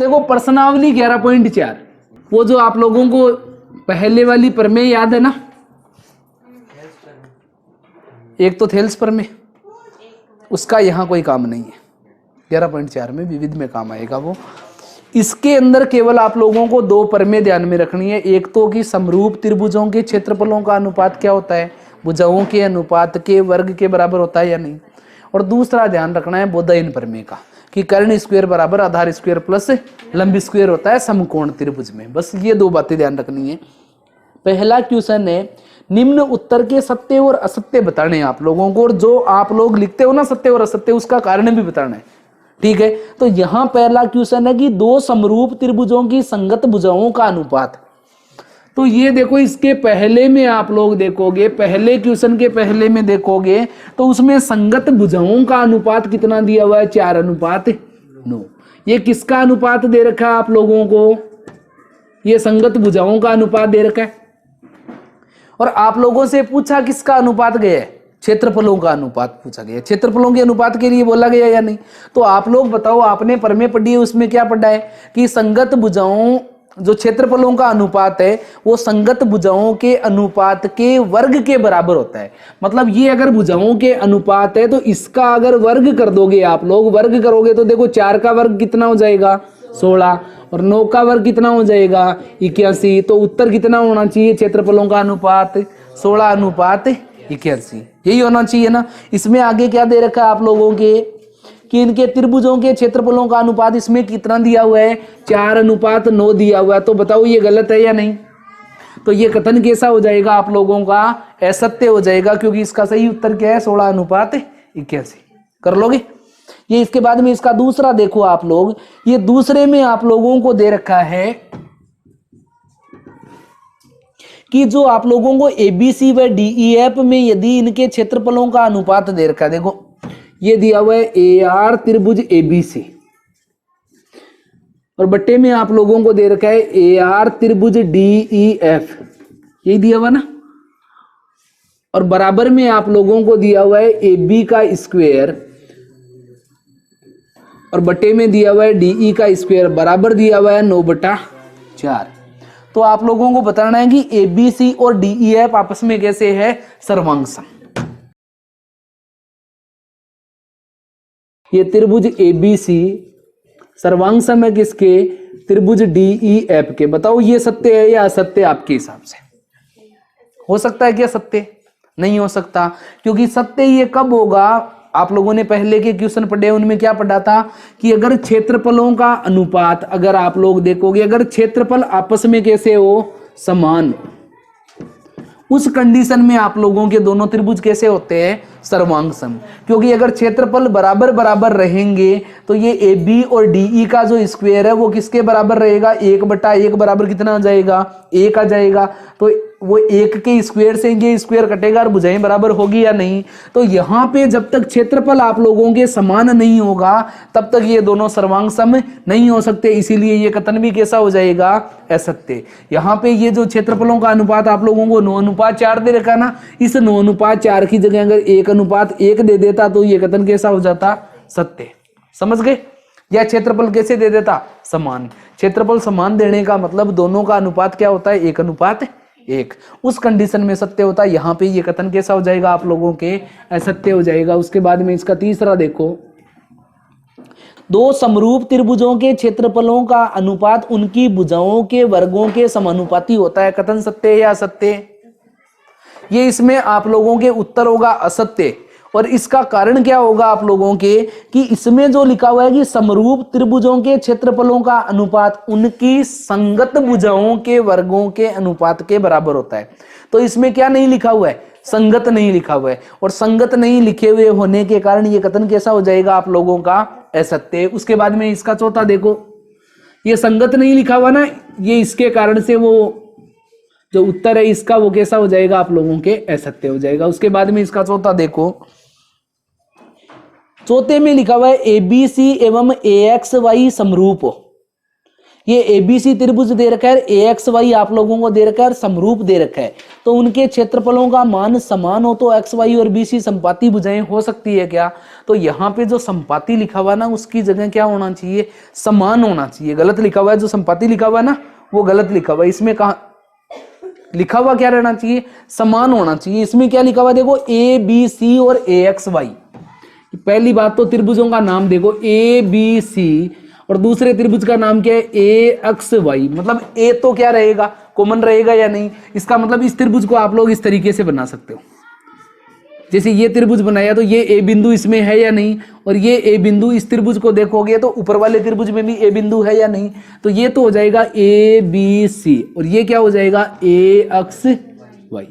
देखो प्रश्नावली 11.4, वो जो आप लोगों को पहले वाली प्रमेय याद है ना, एक तो थेल्स प्रमेय, उसका यहाँ कोई काम नहीं है। 11.4 में विविध में काम आएगा वो। इसके अंदर केवल आप लोगों को दो प्रमेय ध्यान में रखनी है। एक तो कि समरूप त्रिभुजों के क्षेत्रफलों का अनुपात क्या होता है, भुजाओं के अनुपात के वर्ग के बराबर होता है या नहीं। और दूसरा ध्यान रखना है बोधायन प्रमेय का, कि कर्ण स्क्वायर बराबर आधार स्क्वायर प्लस लंब स्क्वायर होता है समकोण त्रिभुज में। बस ये दो बातें ध्यान रखनी है। पहला क्वेश्चन है, निम्न उत्तर के सत्य और असत्य बताने हैं आप लोगों को, और जो आप लोग लिखते हो ना सत्य और असत्य, उसका कारण भी बताना है। ठीक है, तो यहां पहला क्वेश्चन है कि दो समरूप त्रिभुजों की संगत भुजाओं का अनुपात। तो ये देखो, इसके पहले में आप लोग देखोगे, पहले क्वेश्चन के पहले में देखोगे तो उसमें संगत भुजाओं का अनुपात कितना दिया हुआ है, 4:9। ये किसका अनुपात दे रखा है आप लोगों को, ये संगत भुजाओं का अनुपात दे रखा है। और आप लोगों से पूछा किसका अनुपात गया है, क्षेत्रफलों का अनुपात पूछा गया। क्षेत्रफलों के अनुपात के लिए बोला गया या नहीं। तो आप लोग बताओ, आपने प्रमेय पढ़ी है, उसमें क्या पढ़ा है कि संगत भुजाओं जो क्षेत्रफलों का अनुपात है वो संगत भुजाओं के अनुपात के वर्ग के बराबर होता है। मतलब ये अगर भुजाओं के अनुपात है तो इसका अगर वर्ग कर दोगे, आप लोग वर्ग करोगे तो देखो 4 का वर्ग कितना हो जाएगा, 16, और 9 का वर्ग कितना हो जाएगा, 81। तो उत्तर कितना होना चाहिए, क्षेत्रफलों का अनुपात 16:81, यही होना चाहिए ना। इसमें आगे क्या दे रखा है आप लोगों के कि इनके त्रिभुजों के क्षेत्रफलों का अनुपात इसमें कितना दिया हुआ है, 4:9 दिया हुआ है। तो बताओ ये गलत है या नहीं। तो ये कथन कैसा हो जाएगा आप लोगों का, असत्य हो जाएगा, क्योंकि इसका सही उत्तर क्या है, 16:81। कर लोगे ये। इसके बाद में इसका दूसरा देखो आप लोग, ये दूसरे में आप लोगों को दे रखा है कि जो आप लोगों को एबीसी व डीईएफ में यदि इनके क्षेत्रफलों का अनुपात दे रखा है, देखो ये दिया हुआ है AR त्रिभुज ABC, और बट्टे में आप लोगों को दे रखा है AR त्रिभुज DEF, यही दिया हुआ ना। और बराबर में आप लोगों को दिया हुआ है AB का स्क्वायर, और बट्टे में दिया हुआ है DE का स्क्वायर, बराबर दिया हुआ है 9/4। तो आप लोगों को बताना है कि ABC और DEF आपस में कैसे है, सर्वांग सम। ये त्रिभुज ABC सर्वांग सम है किसके, त्रिभुज DEF के। बताओ ये सत्य है या असत्य आपके हिसाब से। हो सकता है क्या सत्य, नहीं हो सकता, क्योंकि सत्य ये कब होगा, आप लोगों ने पहले के क्वेश्चन पढ़े उनमें क्या पढ़ा था कि अगर क्षेत्रफलों का अनुपात, अगर आप लोग देखोगे अगर क्षेत्रफल आपस में कैसे हो, समान, उस कंडीशन में आप लोगों के दोनों त्रिभुज कैसे होते हैं, सर्वांग सम। क्योंकि अगर क्षेत्रफल बराबर बराबर रहेंगे तो ये AB और DE का जो स्क्वायर है वो किसके बराबर रहेगा, 1/1 बराबर कितना आ जाएगा, 1 आ जाएगा। तो वो 1 के स्क्वायर से ये स्क्वायर कटेगा और भुजाएं बराबर होगी या नहीं। तो यहाँ पे जब तक क्षेत्रफल आप लोगों के समान नहीं होगा तब तक ये दोनों सर्वांग सम नहीं हो सकते। इसीलिए ये कथन भी कैसा हो जाएगा, असत्य। यहाँ पे ये जो क्षेत्रफलों का अनुपात आप लोगों को 9:4 दे रखा ना, इस 9:4 की जगह अगर 1:1 दे देता तो ये कथन कैसा हो जाता, सत्य। समझ गए। या क्षेत्रफल कैसे दे देता, समान। क्षेत्रफल समान देने का मतलब दोनों का अनुपात क्या होता है, 1:1। उस कंडीशन में सत्य होता है। यहाँ पे ये कथन कैसा हो जाएगा आप लोगों के, असत्य हो जाएगा। उसके बाद में इसका तीसरा देखो, दो समरूप त्रिभुजों के क्षेत्रफलों का अनुपात उनकी भुजाओं के वर्गों के समानुपाती होता है। कथन सत्य या असत्य, ये इसमें आप लोगों के उत्तर होगा असत्य। और इसका कारण क्या होगा आप लोगों के कि इसमें जो लिखा हुआ है कि समरूप त्रिभुजों के क्षेत्रफलों का अनुपात उनकी संगत भुजाओं के वर्गों के अनुपात के बराबर होता है। तो इसमें क्या नहीं लिखा हुआ है, संगत नहीं लिखा हुआ है। और संगत नहीं लिखे हुए होने के कारण ये कथन कैसा हो जाएगा आप लोगों का, असत्य। उसके बाद में इसका चौथा देखो, ये संगत नहीं लिखा हुआ ना, ये इसके कारण से वो जो उत्तर है इसका वो कैसा हो जाएगा आप लोगों के, असत्य हो जाएगा। उसके बाद में इसका चौथा देखो, चौथे में लिखा हुआ है ABC एवं AXY समरूप हो। ये एबीसी त्रिभुज दे रखा है, एक्स वाई आप लोगों को दे रखा है, समरूप दे रखा है, तो उनके क्षेत्रफलों का मान समान हो तो एक्स वाई और बीसी संपाती भुजाएं हो सकती है क्या? तो यहाँ पे जो संपाती लिखा हुआ ना उसकी जगह क्या होना चाहिए? समान होना चाहिए। गलत लिखा हुआ है, जो संपाती लिखा हुआ है ना वो गलत लिखा हुआ है। इसमें कहा लिखा हुआ क्या रहना चाहिए? समान होना चाहिए। इसमें क्या लिखा हुआ देखो, ए बी सी और ए एक्स वाई। पहली बात तो त्रिभुजों का नाम देखो ए बी सी, और दूसरे त्रिभुज का नाम क्या है? ए एक्स वाई। मतलब ए तो क्या रहेगा? कॉमन रहेगा या नहीं? इसका मतलब इस त्रिभुज को आप लोग इस तरीके से बना सकते हो, जैसे ये त्रिभुज बनाया तो ये ए बिंदु इसमें है या नहीं, और ये ए बिंदु इस त्रिभुज को देखोगे तो ऊपर वाले त्रिभुज में भी ए बिंदु है या नहीं, तो ये तो हो जाएगा ए बी सी, और ये क्या हो जाएगा? ए एक्स वाई।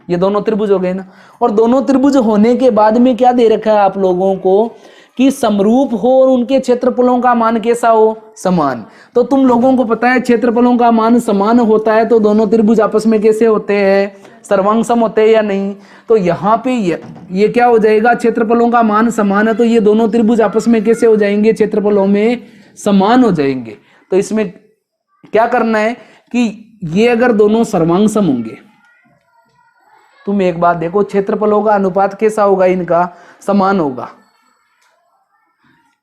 ये दोनों त्रिभुज हो गए ना। और दोनों त्रिभुज होने के बाद में क्या दे रखा है आप लोगों को कि समरूप हो और उनके क्षेत्रफलों का मान कैसा हो? समान। तो तुम लोगों को पता है क्षेत्रफलों का मान समान होता है तो दोनों त्रिभुज आपस में कैसे होते हैं? सर्वांग सम होते हैं या नहीं? तो यहाँ पे ये क्या हो जाएगा? क्षेत्रफलों का मान समान है तो ये दोनों त्रिभुज आपस में कैसे हो जाएंगे? क्षेत्रफलों में समान हो जाएंगे। तो इसमें क्या करना है कि ये अगर दोनों सर्वांग सम होंगे, तुम एक बात देखो, क्षेत्रफलों का अनुपात कैसा होगा? इनका समान होगा।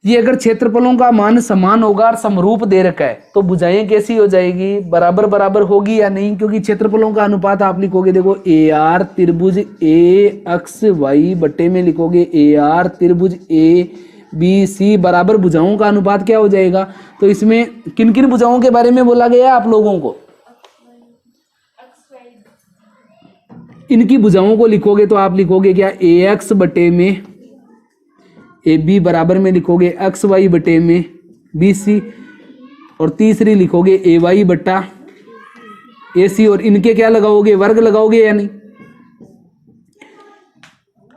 ये अगर क्षेत्रफलों का मान समान होगा और समरूप दे रखा है तो भुजाएं कैसी हो जाएगी? बराबर बराबर होगी या नहीं? क्योंकि क्षेत्रफलों का अनुपात आप लिखोगे देखो ए आर त्रिभुज ए एक्स वाई बटे में लिखोगे ए आर त्रिभुज ए बी सी बराबर भुजाओं का अनुपात क्या हो जाएगा? तो इसमें किन किन भुजाओं के बारे में बोला गया आप लोगों को? इनकी भुजाओं को लिखोगे तो आप लिखोगे क्या? ए एक्स बटे में ए बी बराबर में लिखोगे एक्स वाई बटे में बी सी, और तीसरी लिखोगे ए वाई बटा ए सी, और इनके क्या लगाओगे? वर्ग लगाओगे या नहीं?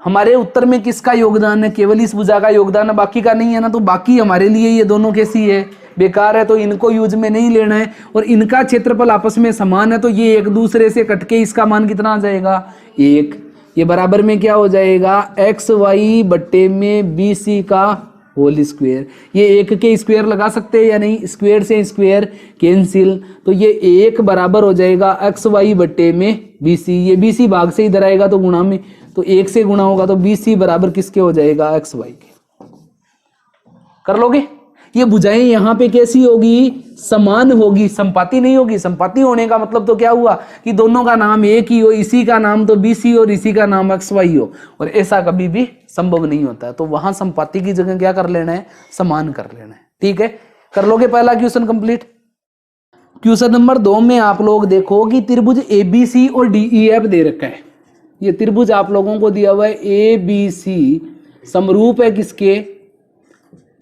हमारे उत्तर में किसका योगदान है? केवल इस भुजा का योगदान है, बाकी का नहीं है ना। तो बाकी हमारे लिए ये दोनों कैसी है? बेकार है, तो इनको यूज में नहीं लेना है। और इनका क्षेत्रफल आपस में समान है तो ये एक दूसरे से कटके इसका मान कितना आ जाएगा? 1। ये बराबर में क्या हो जाएगा? एक्स वाई बट्टे में बी सी का होल स्क्वायर। ये 1 के स्क्वायर लगा सकते हैं या नहीं? स्क्वायर से स्क्वायर कैंसिल, तो ये 1 बराबर हो जाएगा एक्स वाई बट्टे में बी सी। ये बी सी भाग से इधर आएगा तो गुणा में, तो 1 से गुणा होगा तो बी सी बराबर किसके हो जाएगा? एक्स वाई के। कर लोगे? ये भुजाएं यहाँ पे कैसी होगी? समान होगी, संपाती नहीं होगी। संपाती होने का मतलब तो क्या हुआ कि दोनों का नाम एक ही हो, इसी का नाम तो बी सी और इसी का नाम एक्स वाई हो, और ऐसा कभी भी संभव नहीं होता है। तो वहां संपाती की जगह क्या कर लेना है? समान कर लेना है। ठीक है, कर लोगे पहला क्वेश्चन कंप्लीट। क्वेश्चन नंबर 2 में आप लोग देखो कि त्रिभुज ए बी सी और डी ई एफ दे रखा है। ये त्रिभुज आप लोगों को दिया हुआ है ए बी सी, समरूप है किसके?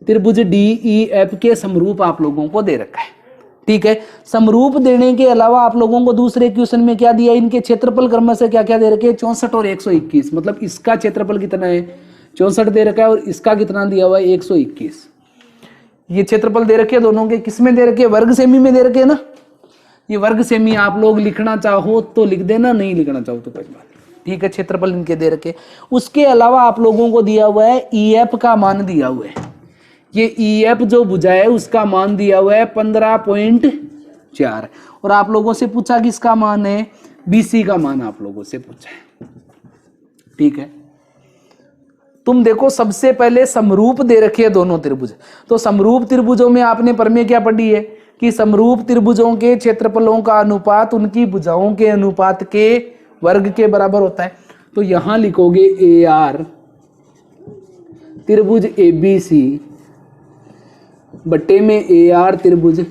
त्रिभुज डी ई एफ के समरूप आप लोगों को दे रखा है। ठीक है, समरूप देने के अलावा आप लोगों को दूसरे क्वेश्चन में क्या दिया? इनके क्षेत्रफल क्रम से क्या क्या दे रखे हैं? 64 और 121। मतलब इसका क्षेत्रफल कितना है? 64 दे रखा है, और इसका कितना दिया हुआ है? 121। ये क्षेत्रफल दे रखे दोनों के। किसमें दे रखे? वर्ग सेमी में दे रखे ना। ये वर्ग सेमी आप लोग लिखना चाहो तो लिख देना, नहीं लिखना चाहो तो कोई बात नहीं। ठीक है, क्षेत्रफल इनके दे रखे। उसके अलावा आप लोगों को दिया हुआ है ई एफ का मान दिया हुआ है। ये ई एफ जो भुजा है उसका मान दिया हुआ है 15.4, और आप लोगों से पूछा किसका मान है? बीसी का मान आप लोगों से पूछा है। ठीक है, तुम देखो सबसे पहले समरूप दे रखे हैं दोनों त्रिभुज। तो समरूप त्रिभुजों में आपने प्रमेय क्या पढ़ी है कि समरूप त्रिभुजों के क्षेत्रफलों का अनुपात उनकी भुजाओं के अनुपात के वर्ग के बराबर होता है। तो यहां लिखोगे ए आर त्रिभुज ए बी सी बट्टे में ए आर त्रिभुज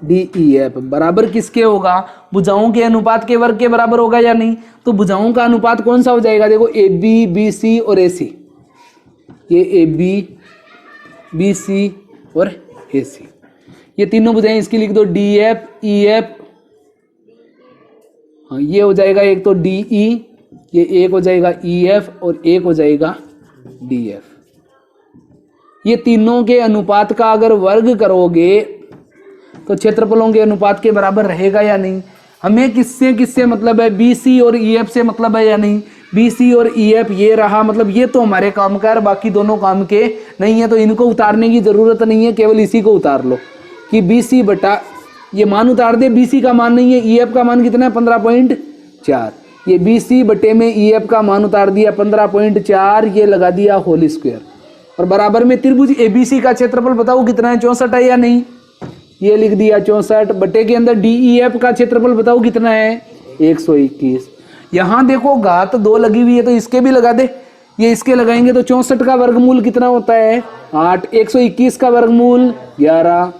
डी ई एफ बराबर किसके होगा? भुजाओं के अनुपात के वर्ग के बराबर होगा या नहीं? तो भुजाओं का अनुपात कौन सा हो जाएगा? देखो ए बी बी सी और ए सी। ये ए बी बी सी और ए सी, ये तीनों भुजाएं इसकी लिख दो डी एफ ई एफ। हाँ, ये हो जाएगा एक तो डी ई, ये एक हो जाएगा ई एफ और एक हो जाएगा डी एफ। ये तीनों के अनुपात का अगर वर्ग करोगे तो क्षेत्रफलों के अनुपात के बराबर रहेगा या नहीं? हमें किससे किससे मतलब है? बी सी और ई एफ से मतलब है या नहीं? बी सी और ई एफ ये रहा, मतलब ये तो हमारे काम का है, बाकी दोनों काम के नहीं है, तो इनको उतारने की जरूरत नहीं है, केवल इसी को उतार लो। कि BC बटा, ये मान उतार दे, BC का मान नहीं है, EF का मान कितना है 15.4, ये BC बटे में EF का मान उतार दिया 15.4, ये लगा दिया होल स्क्वायर, और बराबर में त्रिभुज ABC का क्षेत्रफल बताओ कितना है, 64 है या नहीं, ये लिख दिया 64, बटे के अंदर DEF का क्षेत्रफल बताओ कितना है 121। यहाँ देखो घात 2 लगी हुई है तो इसके भी लगा दे, ये इसके लगाएंगे तो 64 का वर्गमूल कितना होता है 8, 121 का वर्गमूल 11,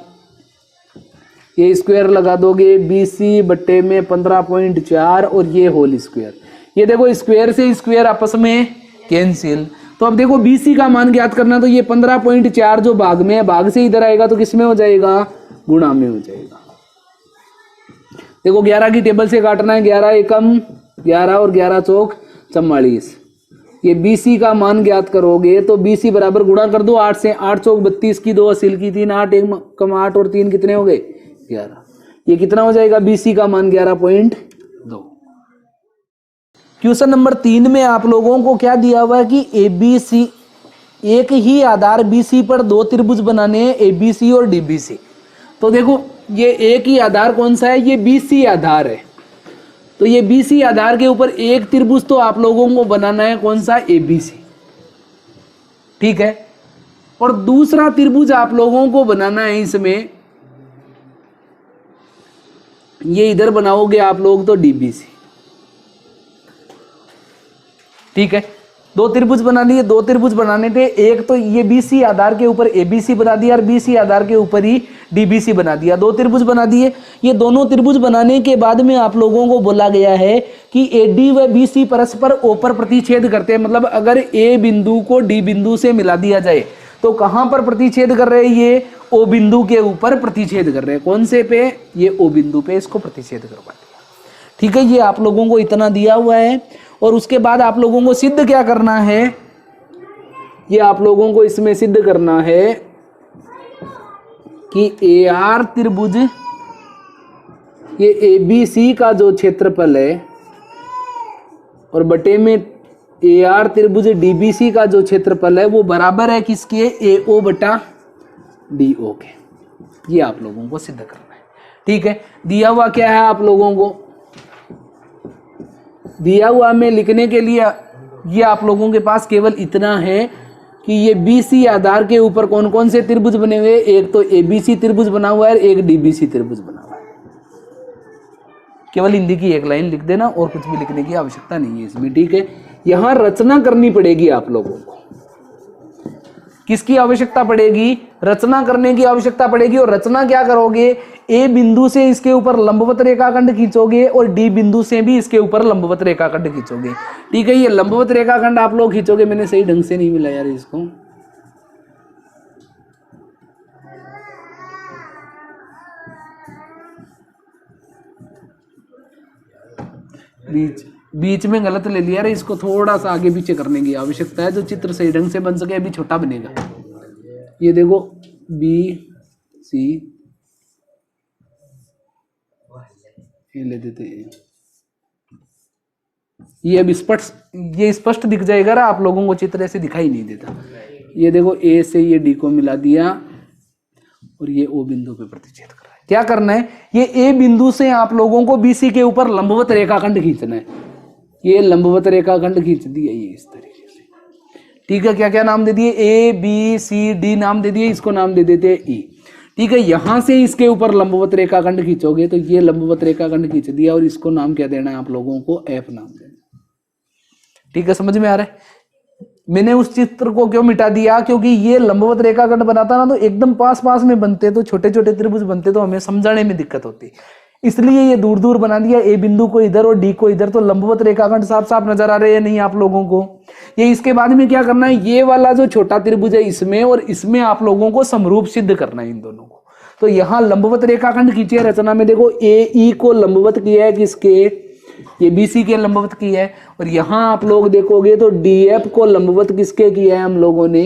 ये स्क्वायर लगा दोगे BC बटे में 15.4 और ये होल स्क्वायर, ये देखो स्क्वायर से स्क्वायर आपस में कैंसिल। तो अब देखो BC का मान ज्ञात करना, तो ये 15.4 जो भाग में है, भाग से इधर आएगा तो किस में हो जाएगा, गुणा में हो जाएगा। देखो 11 की टेबल से काटना है, 11 एकम 11 और 11 चौक 44, ये BC का मान ज्ञात करोगे तो BC बराबर गुणा कर दो 8 से, 8 चौक 32 की 2 असील की 3, 8 एकम 8 और 3 कितने हो गए 11, ये कितना हो जाएगा BC का मान 11.2। क्वेश्चन नंबर 3 में आप लोगों को क्या दिया हुआ है कि ABC, एक ही आधार BC पर 2 त्रिभुज बनाने हैं, ABC और DBC। तो देखो ये एक ही आधार कौन सा है, ये BC आधार है, तो ये BC आधार के ऊपर एक त्रिभुज तो आप लोगों को बनाना है कौन सा, ABC, ठीक है, और दूसरा त्रिभुज आप लोगों को बनाना है इसमें, ये इधर बनाओगे आप लोग तो DBC, ठीक है। 2 त्रिभुज बना लिए, 2 त्रिभुज बनाने थे, एक तो ये BC आधार के ऊपर ABC बना दिया और BC आधार के ऊपर ही DBC बना दिया, 2 त्रिभुज बना दिए। ये दोनों त्रिभुज बनाने के बाद में आप लोगों को बोला गया है कि AD व BC परस्पर O पर प्रतिच्छेद करते हैं, मतलब अगर A बिंदु को D बिंदु से मिला दिया जाए तो कहां पर प्रतिच्छेद कर रहे हैं, ये O बिंदु के ऊपर प्रतिच्छेद कर रहे हैं, कौन से पे, ये O बिंदु पे इसको प्रतिच्छेद करवा दिया, ठीक है। ये आप लोगों को इतना दिया हुआ है, और उसके बाद आप लोगों को सिद्ध क्या करना है, ये आप लोगों को इसमें सिद्ध करना है कि AR त्रिभुज, ये ABC का जो क्षेत्रफल है, और बटे में AR त्रिभुज DBC का जो क्षेत्रफल है वो बराबर है किसके, AO बटा DO के, ये आप लोगों को सिद्ध करना है, ठीक है। दिया हुआ क्या है आप लोगों को, दिया हुआ में लिखने के लिए ये आप लोगों के पास केवल इतना है कि ये BC आधार के ऊपर कौन कौन से त्रिभुज बने हुए, एक तो ABC त्रिभुज बना हुआ है, एक DBC त्रिभुज बना हुआ है। केवल हिंदी की एक लाइन लिख देना और कुछ भी लिखने की आवश्यकता नहीं है इसमें, ठीक है। यहां रचना करनी पड़ेगी आप लोगों को, किसकी आवश्यकता पड़ेगी, रचना करने की आवश्यकता पड़ेगी। और रचना क्या करोगे, A बिंदु से इसके ऊपर लंबवत रेखाखंड खींचोगे और D बिंदु से भी इसके ऊपर लंबवत रेखाखंड खींचोगे, ठीक है। ये लंबवत रेखाखंड आप लोग खींचोगे, मैंने सही ढंग से नहीं मिला यार इसको, बीच में गलत ले लिया रे, इसको थोड़ा सा आगे पीछे करने की आवश्यकता है, जो चित्र सही ढंग से बन सके। अभी छोटा बनेगा, ये देखो BC, ये ले देते हैं, ये अब स्पष्ट दिख जाएगा ना आप लोगों को, चित्र ऐसे दिखाई नहीं देता। ये देखो A से ये D को मिला दिया और ये O बिंदु पे प्रतिच्छेद कर रहा है। क्या करना है, ये A बिंदु से आप लोगों को BC के ऊपर लंबवत रेखाखंड खींचना है, ये लंबवत रेखाखंड खींच दिया ये इस तरीके से, ठीक है। क्या क्या नाम दे दिए, ABCD नाम दे दिए, इसको नाम दे देते हैं E, ठीक है। यहां से इसके ऊपर लंबवत रेखाखंड खींचोगे तो ये लंबवत रेखाखंड खींच दिया और इसको नाम क्या देना है आप लोगों को, F नाम देना, ठीक है। समझ में आ रहा है, मैंने उस चित्र को क्यों मिटा दिया, क्योंकि ये लंबवत रेखाखंड बनाता ना तो एकदम पास पास में बनते, तो छोटे छोटे त्रिभुज बनते तो हमें समझाने में दिक्कत होती, इसलिए ये दूर दूर बना दिया, A बिंदु को इधर और D को इधर, तो लंबवत रेखाखंड साफ साफ नजर आ रहे हैं नहीं आप लोगों को। ये इसके बाद में क्या करना है, ये वाला जो छोटा त्रिभुज है इसमें और इसमें आप लोगों को समरूप सिद्ध करना है इन दोनों को। तो यहाँ लंबवत रेखाखंड खींचे, रचना में देखो AE को लंबवत किया है किसके, ये BC के लंबवत की है, और यहां आप लोग देखोगे तो DF को लंबवत किसके किया है हम लोगों ने,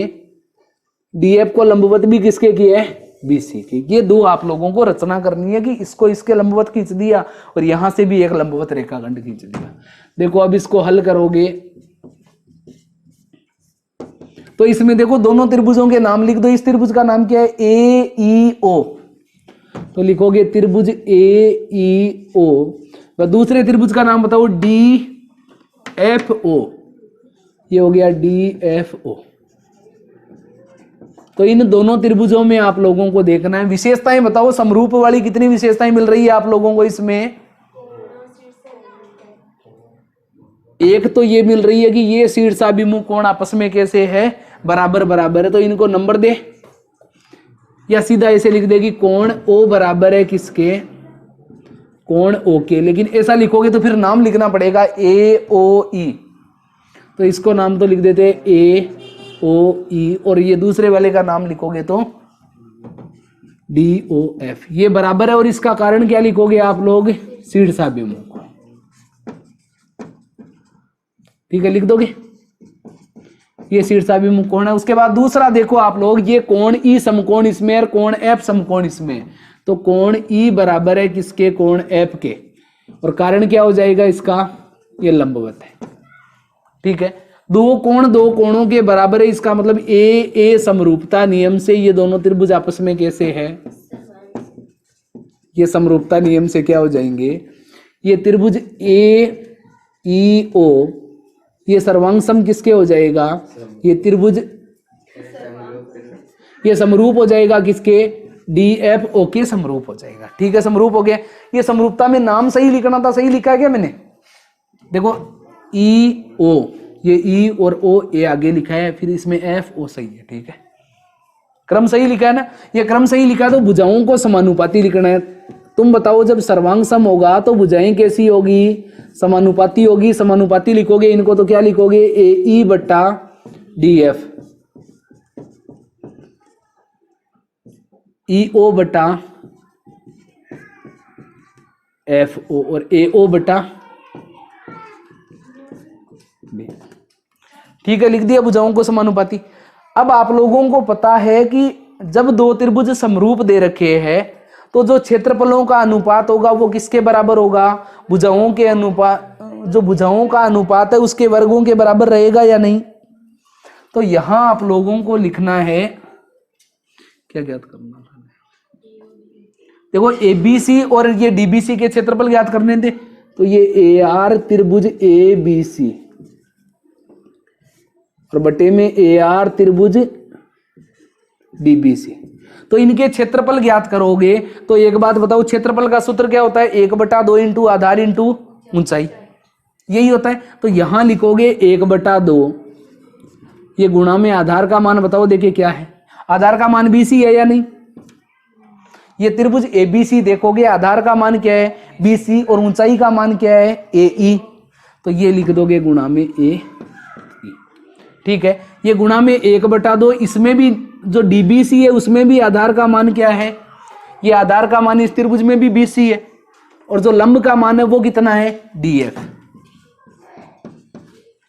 DF को लंबवत भी किसके किया है, BC के। ये दो आप लोगों को रचना करनी है कि इसको इसके लंबवत खींच दिया और यहां से भी एक लंबवत रेखाखंड खींच दिया। देखो अब इसको हल करोगे तो इसमें देखो दोनों त्रिभुजों के नाम लिख दो। इस त्रिभुज का नाम क्या है, AEO, तो लिखोगे त्रिभुज AEO व दूसरे त्रिभुज का नाम बताओ DFO। ये हो गया DFO। तो इन दोनों त्रिभुजों में आप लोगों को देखना है। विशेषताएं बताओ, समरूप वाली कितनी विशेषताएं मिल रही है आप लोगों को इसमें? एक तो ये मिल रही है कि ये शीर्षाभिमुख कोण आपस में कैसे है, बराबर बराबर है, तो इनको नंबर दे, या सीधा ऐसे लिख देगी कोण O बराबर है किसके? कोण O के। लेकिन ऐसा लिखोगे तो फिर नाम लिखना पड़ेगा AOE, तो इसको नाम तो लिख देते हैं AOE, और ये दूसरे वाले का नाम लिखोगे तो DOF। ये बराबर है, और इसका कारण क्या लिखोगे आप लोग? शीर्षाभिमुख। ठीक है, लिख दोगे, ये शीर्षाभिमुख कोण है। उसके बाद दूसरा देखो आप लोग, ये कोण E समकोण इसमें और कोण F समकोण इसमें, तो कोण E बराबर है किसके? कोण F के। और कारण क्या हो जाएगा इसका? ये लंबवत है। ठीक है, दो कोणों के बराबर है, इसका मतलब A समरूपता नियम से ये दोनों त्रिभुज आपस में कैसे है? ये समरूपता नियम से क्या हो जाएंगे? ये त्रिभुज AEO ये सर्वांग सम किसके हो जाएगा? ये त्रिभुज ये समरूप हो जाएगा किसके? DFO के समरूप हो जाएगा। ठीक है, समरूप हो गया। ये समरूपता में नाम सही लिखना था, सही लिखा है क्या मैंने? देखो EO, ये E और O A आगे लिखा है, फिर इसमें FO सही है। ठीक है, क्रम सही लिखा है ना? ये क्रम सही लिखा है, तो भुजाओं को समानुपाती लिखना है। तुम बताओ, जब सर्वांग सम होगा तो भुजाएं कैसी होगी? समानुपाती होगी। समानुपाती लिखोगे इनको तो क्या लिखोगे? AE बट्टा DF, EO बटा FO और AO बटा B। ठीक है, लिख दिया भुजाओं को समानुपाती। अब आप लोगों को पता है कि जब दो त्रिभुज समरूप दे रखे हैं तो जो क्षेत्रफलों का अनुपात होगा वो किसके बराबर होगा? भुजाओं के अनुपात, जो भुजाओं का अनुपात है उसके वर्गों के बराबर रहेगा या नहीं? तो यहां आप लोगों को लिखना है, क्या ज्ञात करना है? देखो ABC और ये DBC के क्षेत्रफल ज्ञात करने थे, तो ये AR त्रिभुज ABC और बटे में AR त्रिभुज DBC, तो इनके क्षेत्रफल ज्ञात करोगे। तो एक बात बताओ, क्षेत्रफल का सूत्र क्या होता है? 1/2 इंटू आधार इंटू ऊंचाई, यही होता है। तो यहां लिखोगे 1/2, ये गुणा में आधार का मान बताओ, देखिए क्या है? आधार का मान BC है या नहीं? ये त्रिभुज ABC देखोगे, आधार का मान क्या है? BC, और ऊंचाई का मान क्या है? AE, तो ये लिख दोगे गुणा में AE। ठीक है, ये गुणा में 1/2, इसमें भी जो DBC है उसमें भी आधार का मान क्या है? ये आधार का मान इस त्रिभुज में भी BC है, और जो लंब का मान है वो कितना है? DF।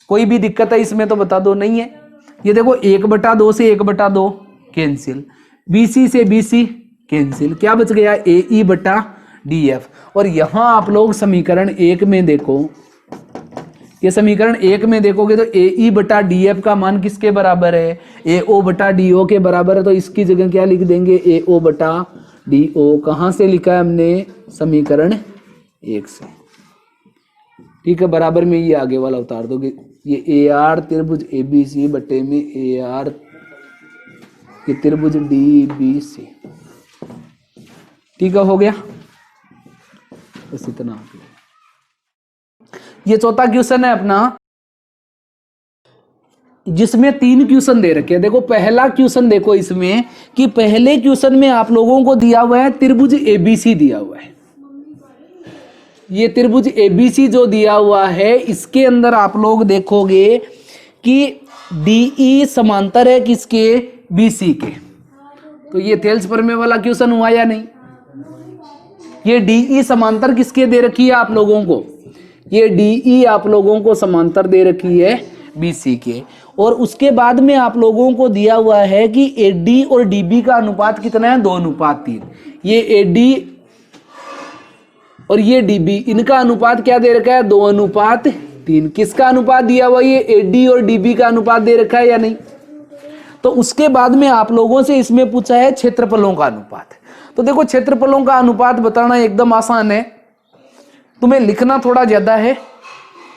कोई भी दिक्कत है इसमें तो बता दो। नहीं है? ये देखो 1/2 से 1/2 कैंसिल, BC से BC कैंसिल, क्या बच गया? AE बटा DF। और यहां आप लोग समीकरण 1 में देखो, ये समीकरण 1 में देखोगे तो AE बटा DF का मान किसके बराबर है? AO बटा DO के बराबर है। तो इसकी जगह क्या लिख देंगे? AO बटा DO। कहां से लिखा है हमने? समीकरण 1 से। ठीक है, बराबर में ये आगे वाला उतार दोगे, ये AR त्रिभुज ABC बटे में AR ये त्रिभुज DBC। ठीक है, हो गया, बस इतना। ये चौथा क्वेश्चन है अपना, जिसमें 3 क्वेश्चन दे रखे हैं। देखो पहला क्वेश्चन देखो इसमें, कि पहले क्वेश्चन में आप लोगों को दिया हुआ है त्रिभुज ABC दिया हुआ है। ये त्रिभुज ABC जो दिया हुआ है, इसके अंदर आप लोग देखोगे कि DE समांतर है किसके? BC के। तो ये थेल्स प्रमेय वाला क्वेश्चन हुआ या नहीं? ये DE समांतर किसके दे रखी है आप लोगों को? ये DE आप लोगों को समांतर दे रखी है BC के। और उसके बाद में आप लोगों को दिया हुआ है कि AD और DB का अनुपात कितना है? 2:3। ये AD और ये DB, इनका अनुपात क्या दे रखा है? 2:3। किसका अनुपात दिया हुआ? ये AD और DB का अनुपात दे रखा है या नहीं? तो उसके बाद में आप लोगों से इसमें पूछा है क्षेत्रफलों का अनुपात। तो देखो क्षेत्रफलों का अनुपात बताना एकदम आसान है, तुम्हें लिखना थोड़ा ज्यादा है,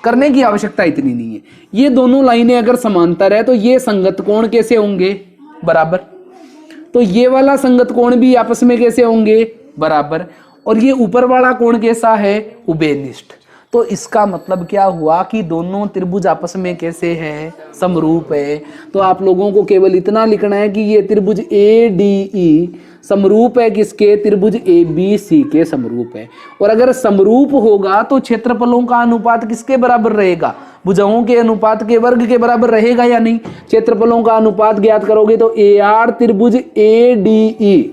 करने की आवश्यकता इतनी नहीं है। ये दोनों लाइनें अगर समांतर है तो ये संगत कोण कैसे होंगे, बराबर। तो ये वाला संगत कोण भी आपस में कैसे होंगे, बराबर। और ये ऊपर वाला कोण कैसा है, उभयनिष्ठ। तो इसका मतलब क्या हुआ कि दोनों त्रिभुज आपस में कैसे हैं, समरूप है। तो आप लोगों को केवल इतना लिखना है कि ये त्रिभुज ADE समरूप है किसके, त्रिभुज ABC के समरूप है। और अगर समरूप होगा तो क्षेत्रफलों का अनुपात किसके बराबर रहेगा, भुजाओं के अनुपात के वर्ग के बराबर रहेगा या नहीं। क्षेत्रफलों का अनुपात ज्ञात करोगे तो AR त्रिभुज ADE,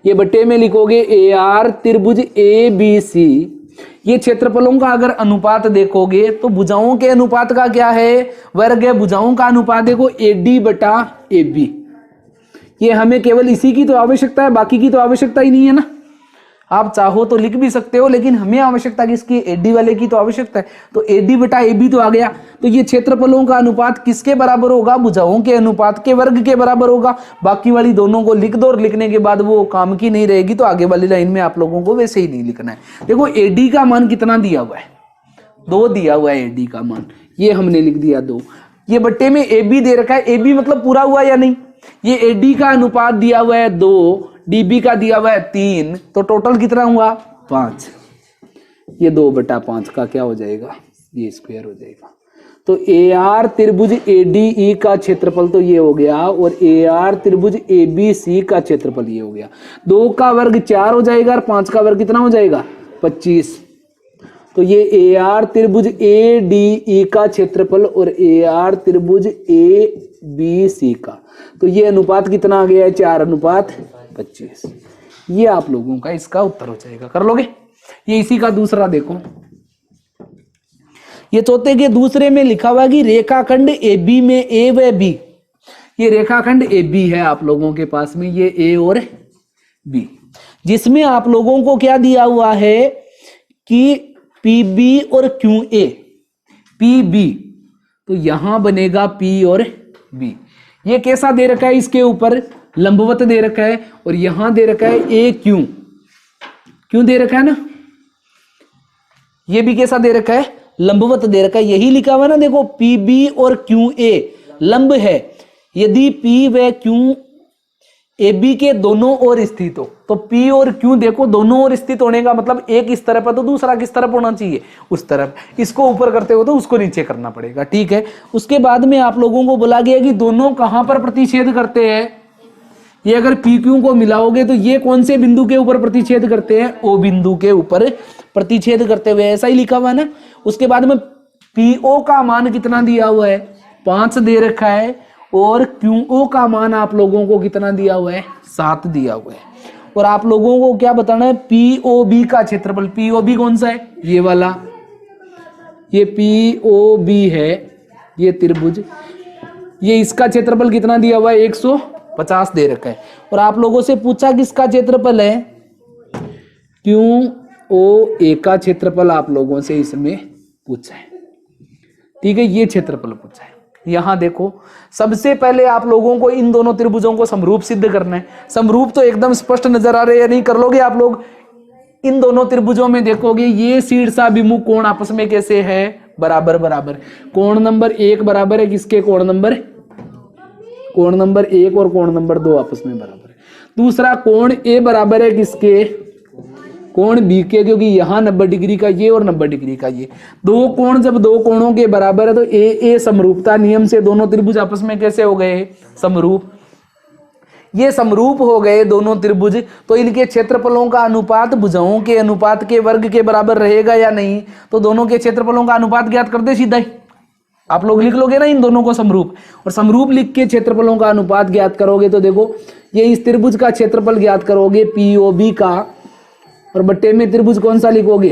ये बट्टे में लिखोगे AR त्रिभुज ABC। ये क्षेत्रफलों का अगर अनुपात देखोगे तो भुजाओं के अनुपात का क्या है, वर्ग है। भुजाओं का अनुपात देखो AD बटा AB। ये हमें केवल इसी की तो आवश्यकता है, बाकी की तो आवश्यकता ही नहीं है ना। आप चाहो तो लिख भी सकते हो, लेकिन हमें आवश्यकता किसकी, AD वाले की तो आवश्यकता है। तो AD बटा AB तो आ गया। तो ये क्षेत्रफलों का अनुपात किसके बराबर होगा, भुजाओं के अनुपात के वर्ग के बराबर होगा। बाकी वाली दोनों को लिख दो और लिखने के बाद वो काम की नहीं रहेगी, तो आगे वाली लाइन में आप लोगों को वैसे ही नहीं लिखना है। देखो AD का मान कितना दिया हुआ है, 2 दिया हुआ है AD का मान, ये हमने लिख दिया 2। ये बट्टे में AB दे रखा है, AB मतलब पूरा हुआ या नहीं। ये AD का अनुपात दिया हुआ है 2, DB का दिया हुआ है 3, तो टोटल कितना हुआ 5। ये 2 बटा 5 का क्या हो जाएगा, ये स्क्वायर हो जाएगा। तो AR त्रिभुज ADE का क्षेत्रफल तो ये हो गया, और AR त्रिभुज ABC का क्षेत्रफल ये हो गया। 2 का वर्ग 4 हो जाएगा और 5 का वर्ग कितना हो जाएगा, 25। तो ये AR त्रिभुज ADE का क्षेत्रफल और AR त्रिभुज ABC का, तो ये अनुपात कितना आ गया है, 4:25। ये आप लोगों का इसका उत्तर हो जाएगा, कर लोगे। ये इसी का दूसरा देखो, ये चौथे के दूसरे में लिखा हुआ कि रेखाखंड AB में A व B। ये रेखाखंड AB है आप लोगों के पास में, ये A और B, जिसमें आप लोगों को क्या दिया हुआ है कि PB और QA, PB, तो यहां बनेगा P और B। ये कैसा दे रखा है, इसके ऊपर लंबवत दे रखा है, और यहां दे रखा है AQ, क्यों दे रखा है ना। ये भी कैसा दे रखा है, लंबवत दे रखा है। यही लिखा हुआ ना, देखो PB और QA लंब है। यदि P व Q AB के दोनों ओर स्थित हो, तो P और Q देखो दोनों ओर स्थित होने का मतलब एक इस तरफ है तो दूसरा किस तरफ होना चाहिए, उस तरफ। इसको ऊपर करते हो तो उसको नीचे करना पड़ेगा, ठीक है। उसके बाद में आप लोगों को बोला गया कि दोनों कहां पर प्रतिच्छेद करते हैं। ये अगर PQ को मिलाओगे तो ये कौन से बिंदु के ऊपर प्रतिच्छेद करते हैं, O बिंदु के ऊपर प्रतिच्छेद करते हुए, ऐसा ही लिखा हुआ है ना। उसके बाद में PO का मान कितना दिया हुआ है, 5 दे रखा है, और QO का मान आप लोगों को कितना दिया हुआ है, 7 दिया हुआ है। और आप लोगों को क्या बताना है, POB का क्षेत्रफल। POB कौन सा है, ये वाला, ये POB है, ये त्रिभुज, ये इसका क्षेत्रफल कितना दिया हुआ है, 150 दे रखा है। और आप लोगों से पूछा किसका क्षेत्रफल है, QOA का क्षेत्रफल आप लोगों से इसमें पूछा है, ठीक है। ये क्षेत्रफल पूछा है। यहां देखो, सबसे पहले आप लोगों को इन दोनों त्रिभुजों को समरूप सिद्ध करना है। समरूप तो एकदम स्पष्ट नजर आ रहे हैं, नहीं कर लोगे आप लोग। इन दोनों त्रिभुजों में देखोगे ये शीर्षाभिमुख कोण आपस में कैसे है, बराबर बराबर। कोण नंबर 1 बराबर है किसके, कोण नंबर 1 और कोण नंबर 2 आपस में बराबर है। दूसरा कोण A बराबर है किसके, कोण B के, क्योंकि यहाँ 90 डिग्री का ये और 90 डिग्री का ये। दो कोण जब दो कोणों के बराबर है तो A समरूपता नियम से दोनों त्रिभुज आपस में कैसे हो गए, समरूप। ये समरूप हो गए दोनों त्रिभुज, तो इनके क्षेत्रफलों का अनुपात भुजाओं के अनुपात के वर्ग के बराबर रहेगा या नहीं। तो दोनों के क्षेत्रफलों का अनुपात ज्ञात कर दे सीधा ही, आप लोग लिख लोगे ना इन दोनों को समरूप, और समरूप लिख के क्षेत्रफलों का अनुपात ज्ञात करोगे। तो देखो ये इस त्रिभुज का क्षेत्रफल ज्ञात करोगे POB का, और बट्टे में त्रिभुज कौन सा लिखोगे,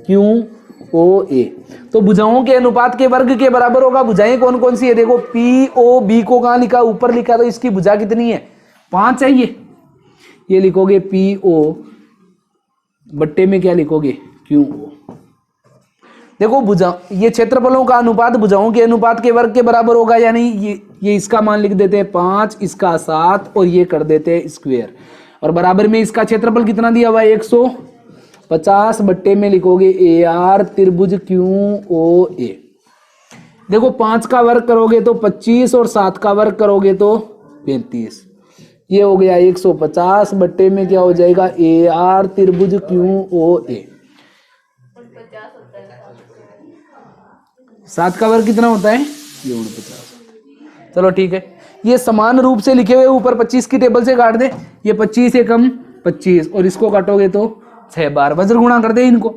QOA। तो भुजाओं के अनुपात के वर्ग के बराबर होगा। भुजाएं कौन कौन सी है, देखो POB को कहां लिखा, ऊपर लिखा, तो इसकी भुजा कितनी है, 5 है। ये लिखोगे PO, बट्टे में क्या लिखोगे, QO। देखो भुजा ये क्षेत्रफलों का अनुपात भुजाओं के अनुपात के वर्ग के बराबर होगा या नहीं। ये इसका मान लिख देते हैं 5, इसका 7 और ये कर देते हैं स्क्वायर, और बराबर में इसका क्षेत्रफल कितना दिया हुआ है 150 बट्टे में लिखोगे AR त्रिभुज QOA। देखो 5 का वर्ग करोगे तो 25 और 7 का वर्ग करोगे तो 35। ये हो गया 150 बट्टे में क्या हो जाएगा AR त्रिभुज QOA। 7 का वर्ग कितना होता है ये 49। चलो ठीक है, ये समान रूप से लिखे हुए ऊपर 25 की टेबल से काट दे, ये 25 एकम 25 और इसको काटोगे तो 6 बार वज्र गुणा कर दे इनको।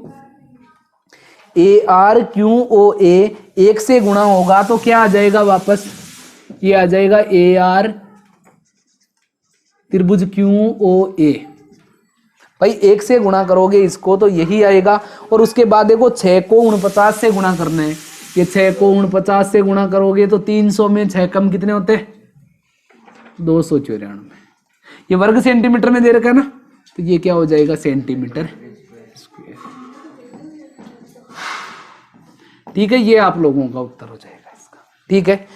AR QOA 1 से गुणा होगा तो क्या आ जाएगा वापस, ये आ जाएगा AR त्रिभुज QOA। भाई 1 से गुणा करोगे इसको तो यही आएगा, और उसके बाद देखो 6 को 49 से गुणा करना है। ये 6 को 49 से गुणा करोगे तो 300 में 6 कम कितने होते हैं 294। ये वर्ग सेंटीमीटर में दे रखा है ना, तो ये क्या हो जाएगा सेंटीमीटर स्क्वायर। ठीक है, ये आप लोगों का उत्तर हो जाएगा इसका। ठीक है,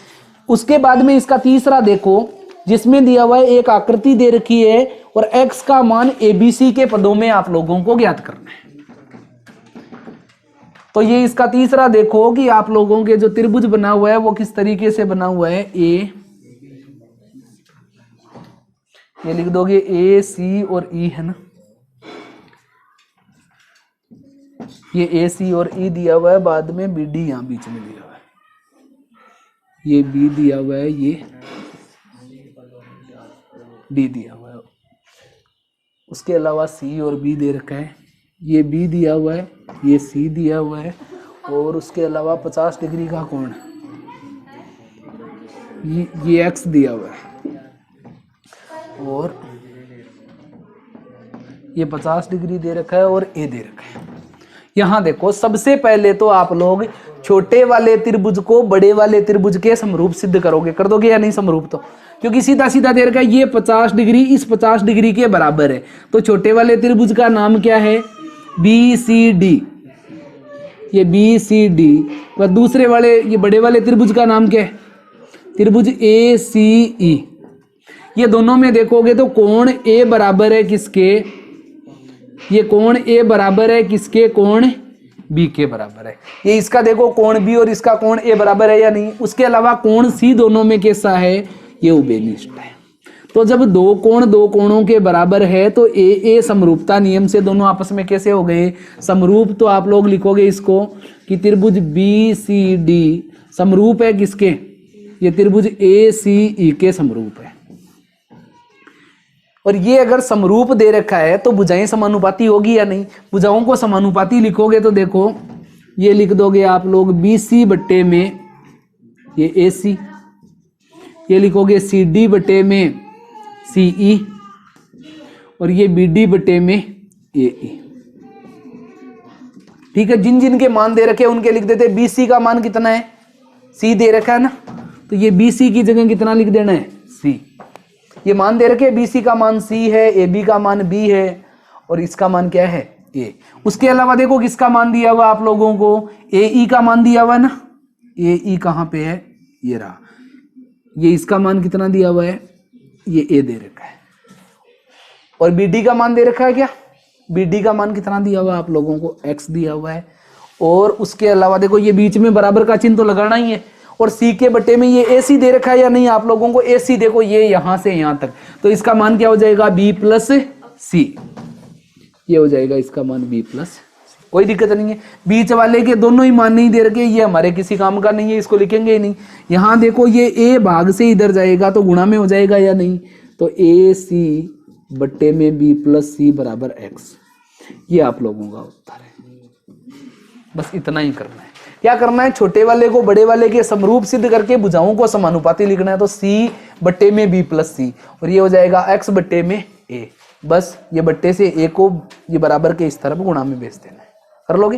उसके बाद में इसका तीसरा देखो, जिसमें दिया हुआ है एक आकृति दे रखी है और x का मान ABC के पदों में आप लोगों को ज्ञात करना है। तो ये इसका तीसरा देखो कि आप लोगों के जो त्रिभुज बना हुआ है वो किस तरीके से बना हुआ है। ये लिख दोगे A, C और E है ना, ये A, C और E दिया हुआ है, बाद में BD यहां बीच में दिया हुआ है, ये B दिया हुआ है, ये D दिया हुआ है, उसके अलावा C और B दे रखा है, ये B दिया हुआ है, ये C दिया हुआ है, और उसके अलावा 50 डिग्री का कोण, ये X दिया हुआ है, और ये 50 डिग्री दे रखा है और A दे रखा है। यहां देखो सबसे पहले तो आप लोग छोटे वाले त्रिभुज को बड़े वाले त्रिभुज के समरूप सिद्ध करोगे, कर दोगे या नहीं समरूप, तो क्योंकि सीधा सीधा दे रखा है ये 50 डिग्री इस 50 डिग्री के बराबर है, तो छोटे वाले त्रिभुज का नाम क्या है BCD, ये BCD, और दूसरे वाले ये बड़े वाले त्रिभुज का नाम क्या है त्रिभुज ACE। ये दोनों में देखोगे तो कोण A बराबर है किसके, ये कोण A बराबर है किसके, कोण B के बराबर है। ये इसका देखो कोण B और इसका कोण A बराबर है या नहीं। उसके अलावा कोण C दोनों में कैसा है, ये उभयनिष्ठ है। तो जब दो कोणों के बराबर है तो A समरूपता नियम से दोनों आपस में कैसे हो गए समरूप। तो आप लोग लिखोगे इसको कि त्रिभुज BCD समरूप है किसके, ये त्रिभुज ACE के समरूप है। और ये अगर समरूप दे रखा है तो भुजाएं समानुपाती होगी या नहीं। भुजाओं को समानुपाती लिखोगे तो देखो ये लिख दोगे आप लोग BC बट्टे में ये AC, ये लिखोगे CD बट्टे में CE, और ये BD बट्टे में AE। ठीक है, जिन जिन के मान दे रखे उनके लिख देते। BC का मान कितना है, C दे रखा है ना, तो ये BC की जगह कितना लिख देना है C। ये मान दे रखे BC का मान C है, AB का मान B है, और इसका मान क्या है A। उसके अलावा देखो किसका मान दिया हुआ आप लोगों को, AE का मान दिया हुआ है ना, AE कहाँ पे है, ये रहा, ये इसका मान कितना दिया हुआ है, ये A दे रखा है। और BD का मान दे रखा है क्या, BD का मान कितना दिया हुआ है आप लोगों को, X दिया हुआ है। और उसके अलावा देखो ये बीच में बराबर का चिन्ह तो लगाना ही है। और C के बट्टे में ये AC दे रखा है या नहीं आप लोगों को, AC देखो ये यहां से यहां तक, तो इसका मान क्या हो जाएगा B प्लस C, ये हो जाएगा इसका मान B प्लस C। कोई दिक्कत नहीं है, बीच वाले के दोनों ही मान नहीं दे रखे, ये हमारे किसी काम का नहीं है, इसको लिखेंगे ही नहीं। यहां देखो ये A भाग से इधर जाएगा तो गुणा में हो जाएगा या नहीं, तो AC बट्टे में B प्लस C बराबर X। ये आप लोगों का उत्तर है। बस इतना ही करना है। क्या करना है, छोटे वाले को बड़े वाले के समरूप सिद्ध करके भुजाओं को समानुपाती लिखना है। तो C बट्टे में B प्लस C, और ये हो जाएगा X बट्टे में A। बस ये बट्टे से A को ये बराबर के इस तरफ गुणा में भेज देना है, कर लोगे।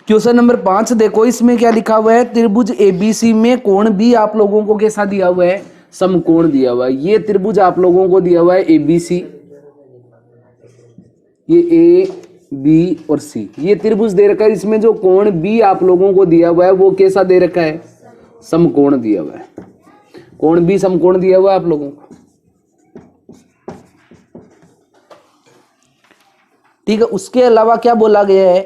क्वेश्चन नंबर 5 देखो, इसमें क्या लिखा हुआ है, त्रिभुज ABC में कोण B आप लोगों को कैसा दिया हुआ है, समकोण दिया हुआ है। ये त्रिभुज आप लोगों को दिया हुआ है ABC, ये बी और सी, ये त्रिभुज दे रखा है। इसमें जो कोण बी आप लोगों को दिया हुआ है वो कैसा दे रखा है? समकोण दिया हुआ है। कोण बी समकोण दिया हुआ है आप लोगों को, ठीक है। उसके अलावा क्या बोला गया है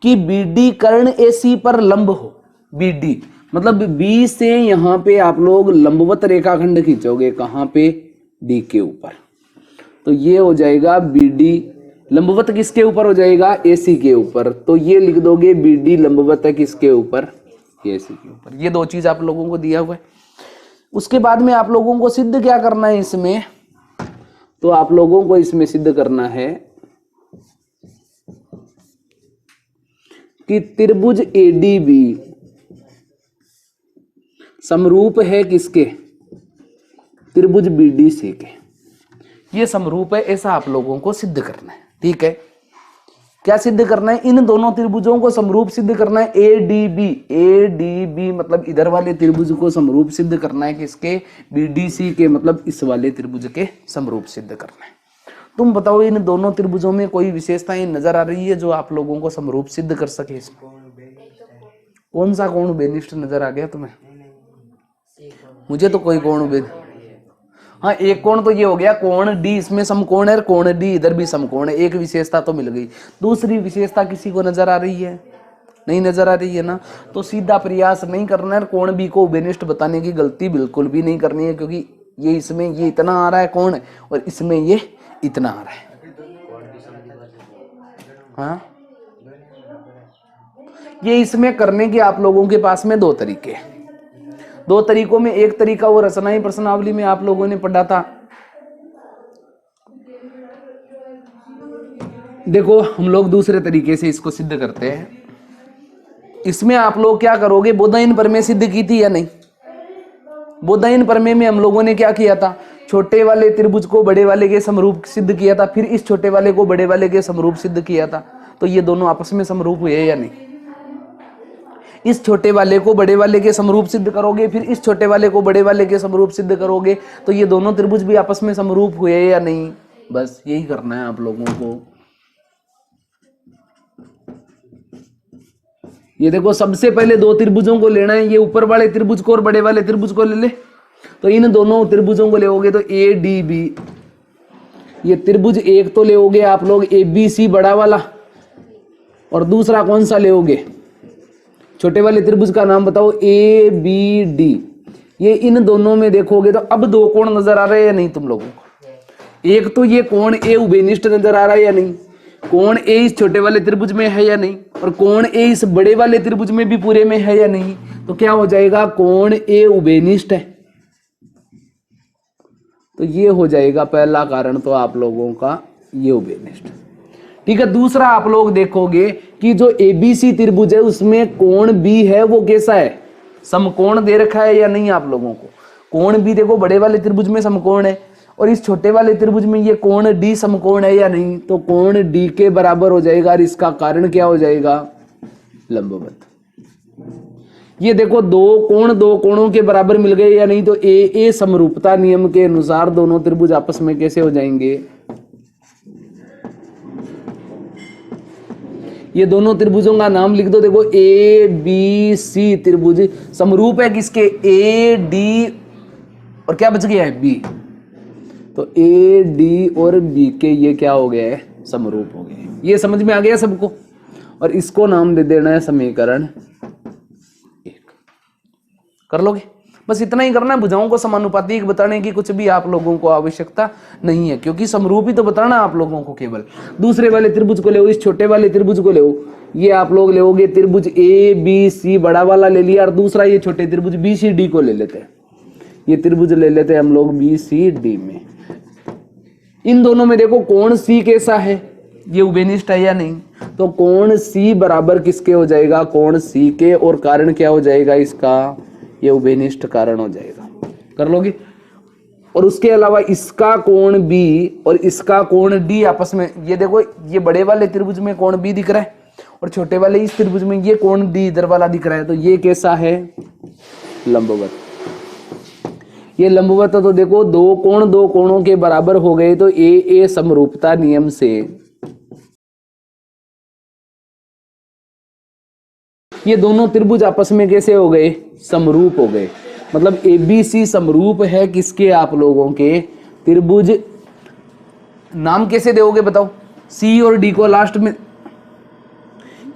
कि बीडी कर्ण एसी पर लंब हो। बीडी मतलब बी से यहां पे आप लोग लंबवत रेखाखंड खींचोगे, कहां पे? डी के ऊपर। तो ये हो जाएगा बीडी लंबवत किसके ऊपर हो जाएगा? एसी के ऊपर। तो ये लिख दोगे बीडी लंबवत है किसके ऊपर? एसी के ऊपर। ये दो चीज आप लोगों को दिया हुआ है। उसके बाद में आप लोगों को सिद्ध क्या करना है इसमें? तो आप लोगों को इसमें सिद्ध करना है कि त्रिभुज एडीबी समरूप है किसके? त्रिभुज बीडीसी के। ये समरूप है ऐसा आप लोगों को सिद्ध करना है, ठीक है। क्या सिद्ध करना है? इन दोनों त्रिभुजों को समरूप सिद्ध करना है। एडीबी, एडीबी मतलब इधर वाले त्रिभुज को समरूप सिद्ध करना है किसके? बीडीसी के, मतलब इस वाले त्रिभुज के समरूप सिद्ध करना है। तुम बताओ इन दोनों त्रिभुजों में कोई विशेषताएं नजर आ रही है जो आप लोगों को समरूप सिद्ध कर सके? इसमें कौन सा कोण बेनिष्ठ नजर आ गया तुम्हें? मुझे तो कोई कोण हाँ, एक कोण तो ये हो गया, कोण डी इसमें समकोण है, कोण डी इधर भी समकोण है। एक विशेषता तो मिल गई। दूसरी विशेषता किसी को नजर आ रही है? नहीं नजर आ रही है ना। तो सीधा प्रयास नहीं करना है, कोण बी को बेनिष्ठ बताने की गलती बिल्कुल भी नहीं करनी है, क्योंकि ये इसमें ये इतना आ रहा है कोण और इसमें ये इतना आ रहा है। हाँ, ये इसमें करने के आप लोगों के पास में दो तरीके हैं। दो तरीकों में एक तरीका वो रचनाई प्रश्नावली में आप लोगों ने पढ़ा था। देखो हम लोग दूसरे तरीके से इसको सिद्ध करते हैं। इसमें आप लोग क्या करोगे? बोधायन प्रमेय सिद्ध की थी या नहीं? बोधायन प्रमेय में हम लोगों ने क्या किया था? छोटे वाले त्रिभुज को बड़े वाले के समरूप सिद्ध किया था, फिर इस छोटे वाले को बड़े वाले के समरूप सिद्ध किया था। तो ये दोनों आपस में समरूप हुए या नहीं? इस छोटे वाले को बड़े वाले के समरूप सिद्ध करोगे, फिर इस छोटे वाले को बड़े वाले के समरूप सिद्ध करोगे, तो ये दोनों त्रिभुज भी आपस में समरूप हुए या नहीं? बस यही करना है आप लोगों को। ये देखो सबसे पहले दो त्रिभुजों को लेना है, ये ऊपर वाले त्रिभुज को और बड़े वाले त्रिभुज को ले ले। तो इन दोनों त्रिभुजों को लेओगे तो ए डी बी, ये त्रिभुज एक तो लेओगे आप लोग ए बी सी बड़ा वाला, और दूसरा कौन सा लेओगे? छोटे वाले त्रिभुज का नाम बताओ। A B D. ये इन दोनों में देखोगे तो अब दो कोण नजर आ रहे हैं या नहीं तुम लोगों को? एक तो ये कोण ए उभयनिष्ठ नजर आ रहा है या नहीं? कोण ए इस छोटे वाले त्रिभुज में है या नहीं? और कोण ए इस बड़े वाले त्रिभुज में भी पूरे में है या नहीं? तो क्या हो जाएगा? कोण ए उभयनिष्ठ है। तो ये हो जाएगा पहला कारण तो आप लोगों का ये उभयनिष्ठ, ठीक है। दूसरा आप लोग देखोगे कि जो एबीसी त्रिभुज है उसमें कोण बी है वो कैसा है? समकोण दे रखा है या नहीं आप लोगों को? कोण बी देखो बड़े वाले त्रिभुज में समकोण है, और इस छोटे वाले त्रिभुज में ये कोण डी समकोण है या नहीं? तो कोण डी के बराबर हो जाएगा, और इसका कारण क्या हो जाएगा? लंबवत। ये देखो दो कोणों के बराबर मिल गए या नहीं? तो ए समरूपता नियम के अनुसार दोनों त्रिभुज आपस में कैसे हो जाएंगे? ये दोनों त्रिभुजों का नाम लिख दो। देखो ए बी सी त्रिभुज समरूप है किसके? ए डी और क्या बच गया है? बी। तो ए डी और बी के ये क्या हो गया है? समरूप हो गए। ये समझ में आ गया सबको? और इसको नाम दे देना है समीकरण 1। कर लोगे? बस इतना ही करना है। भुजाओं को समानुपातिक बताने की कुछ भी आप लोगों को आवश्यकता नहीं है, क्योंकि समरूप ही तो बताना आप लोगों को केवल। दूसरे वाले त्रिभुज को ले, इस छोटे वाले त्रिभुज को ले, ये आप लोग लेओगे त्रिभुज ए बी सी बड़ा वाला ले लिया, और दूसरा ये छोटे त्रिभुज बी सी डी को ले लेते हैं। ये त्रिभुज ले लेते हैं हम लोग बी सी डी में। इन दोनों में देखो कोण सी कैसा है? ये उभयनिष्ठ है या नहीं? तो कोण सी बराबर किसके हो जाएगा? कोण सी के। और कारण क्या हो जाएगा इसका? ये उभयनिष्ठ कारण हो जाएगा। कर लोगे? और उसके अलावा इसका कोण बी और इसका कोण डी आपस में, ये देखो ये बड़े वाले त्रिभुज में कोण बी दिख रहा है, और छोटे वाले इस त्रिभुज में ये कोण डी इधर वाला दिख रहा है। तो ये कैसा है? लंबवत। ये लंबवत। तो देखो दो कोणों के बराबर हो गए, तो ए समरूपता नियम से ये दोनों त्रिभुज आपस में कैसे हो गए? समरूप हो गए। मतलब ABC समरूप है किसके? आप लोगों के त्रिभुज। नाम कैसे दोगे बताओ? C और D को लास्ट में,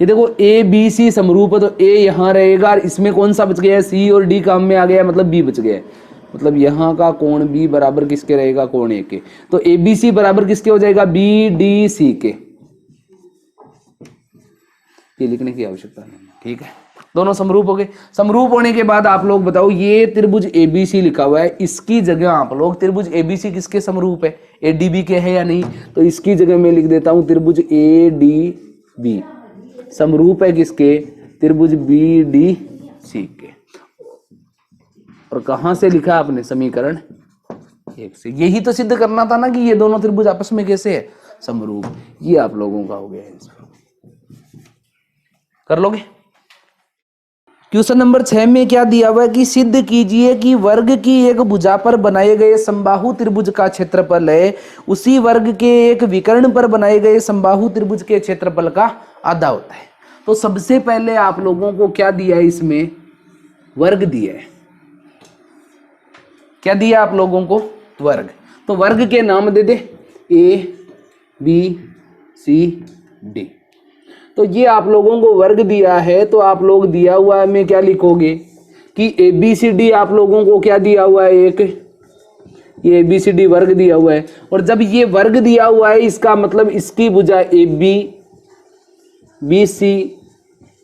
ये देखो ABC समरूप है तो A यहाँ रहेगा और इसमें कौन सा बच गया है? C और D काम में आ गया, मतलब B बच गया है। मतलब यहाँ का कोण B बराबर किसके रहेगा? कोण A के। तो ABC बराबर किसके हो जाएगा? BDC के। ये लिखने की आवश्यकता नहीं, ठीक है। दोनों समरूप हो गए। समरूप होने के बाद आप लोग बताओ, ये त्रिभुज ABC लिखा हुआ है, इसकी जगह आप लोग त्रिभुज ABC किसके समरूप है? ADB के है या नहीं? तो इसकी जगह मैं लिख देता हूं त्रिभुज ADB समरूप है किसके? त्रिभुज BDC के। और कहां से लिखा आपने? समीकरण 1 से। यही तो सिद्ध करना था ना कि ये दोनों त्रिभुज आपस में कैसे है? समरूप। ये आप लोगों का हो गया है, कर लोगे? क्वेश्चन नंबर 6 में क्या दिया हुआ है कि सिद्ध कीजिए कि वर्ग की एक भुजा पर बनाए गए समबाहु त्रिभुज का क्षेत्रफल है उसी वर्ग के एक विकर्ण पर बनाए गए समबाहु त्रिभुज के क्षेत्रफल का आधा होता है। तो सबसे पहले आप लोगों को क्या दिया है? इसमें वर्ग दिया है। क्या दिया आप लोगों को? वर्ग। तो वर्ग के नाम दे दे A B C D। तो ये आप लोगों को वर्ग दिया है, तो आप लोग दिया हुआ है में क्या लिखोगे कि ABCD आप लोगों को क्या दिया हुआ है? एक ये ABCD वर्ग दिया हुआ है। और जब ये वर्ग दिया हुआ है इसका मतलब इसकी भुजा AB BC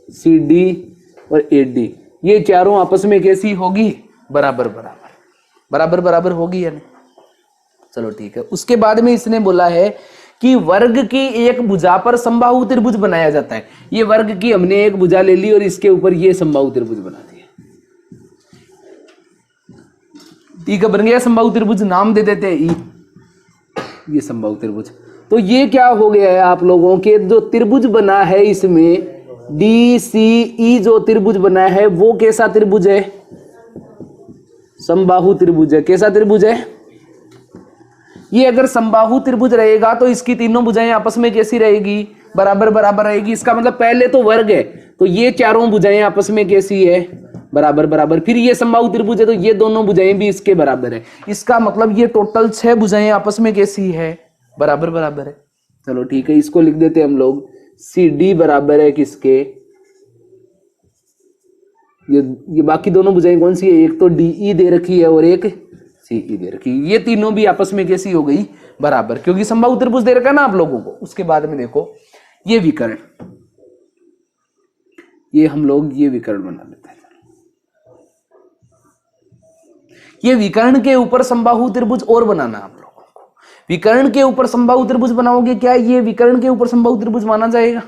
CD और AD ये चारों आपस में कैसी होगी? बराबर बराबर। बराबर बराबर होगी या नहीं? चलो ठीक है। उसके बाद में इसने बोला है कि वर्ग की एक भुजा पर समबाहु त्रिभुज बनाया जाता है। ये वर्ग की हमने एक भुजा ले ली और इसके ऊपर ये समबाहु त्रिभुज बना दिया। ठीक है, बन गया समबाहु त्रिभुज। नाम दे देते हैं ई, ये समबाहु त्रिभुज। तो ये क्या हो गया है? आप लोगों के जो त्रिभुज बना है इसमें DCE जो त्रिभुज बना है वो कैसा त्रिभुज है? समबाहु त्रिभुज है। कैसा त्रिभुज है? ये अगर समबाहु त्रिभुज रहेगा तो इसकी तीनों भुजाएं आपस में कैसी रहेगी? बराबर बराबर रहेगी। इसका मतलब पहले तो वर्ग है तो ये चारों भुजाएं आपस में कैसी है? बराबर बराबर। फिर ये समबाहु त्रिभुज है तो ये दोनों भुजाएं भी इसके बराबर है। इसका मतलब ये टोटल 6 भुजाएं आपस में कैसी है? बराबर बराबर है। चलो ठीक है, इसको लिख देते हम लोग CD बराबर है किसके? ये बाकी दोनों भुजाएं कौन सी है? एक तो DE दे रखी है और एक CE दे रखी है। ये तीनों भी आपस में कैसी हो गई? बराबर, क्योंकि समबाहु त्रिभुज दे रखा है ना आप लोगों को। उसके बाद में देखो ये विकर्ण, ये हम लोग ये विकर्ण बना लेते हैं। ये विकर्ण के ऊपर समबाहु त्रिभुज और बनाना आप लोगों को। विकर्ण के ऊपर समबाहु त्रिभुज बनाओगे, क्या ये विकर्ण के ऊपर समबाहु त्रिभुज माना जाएगा?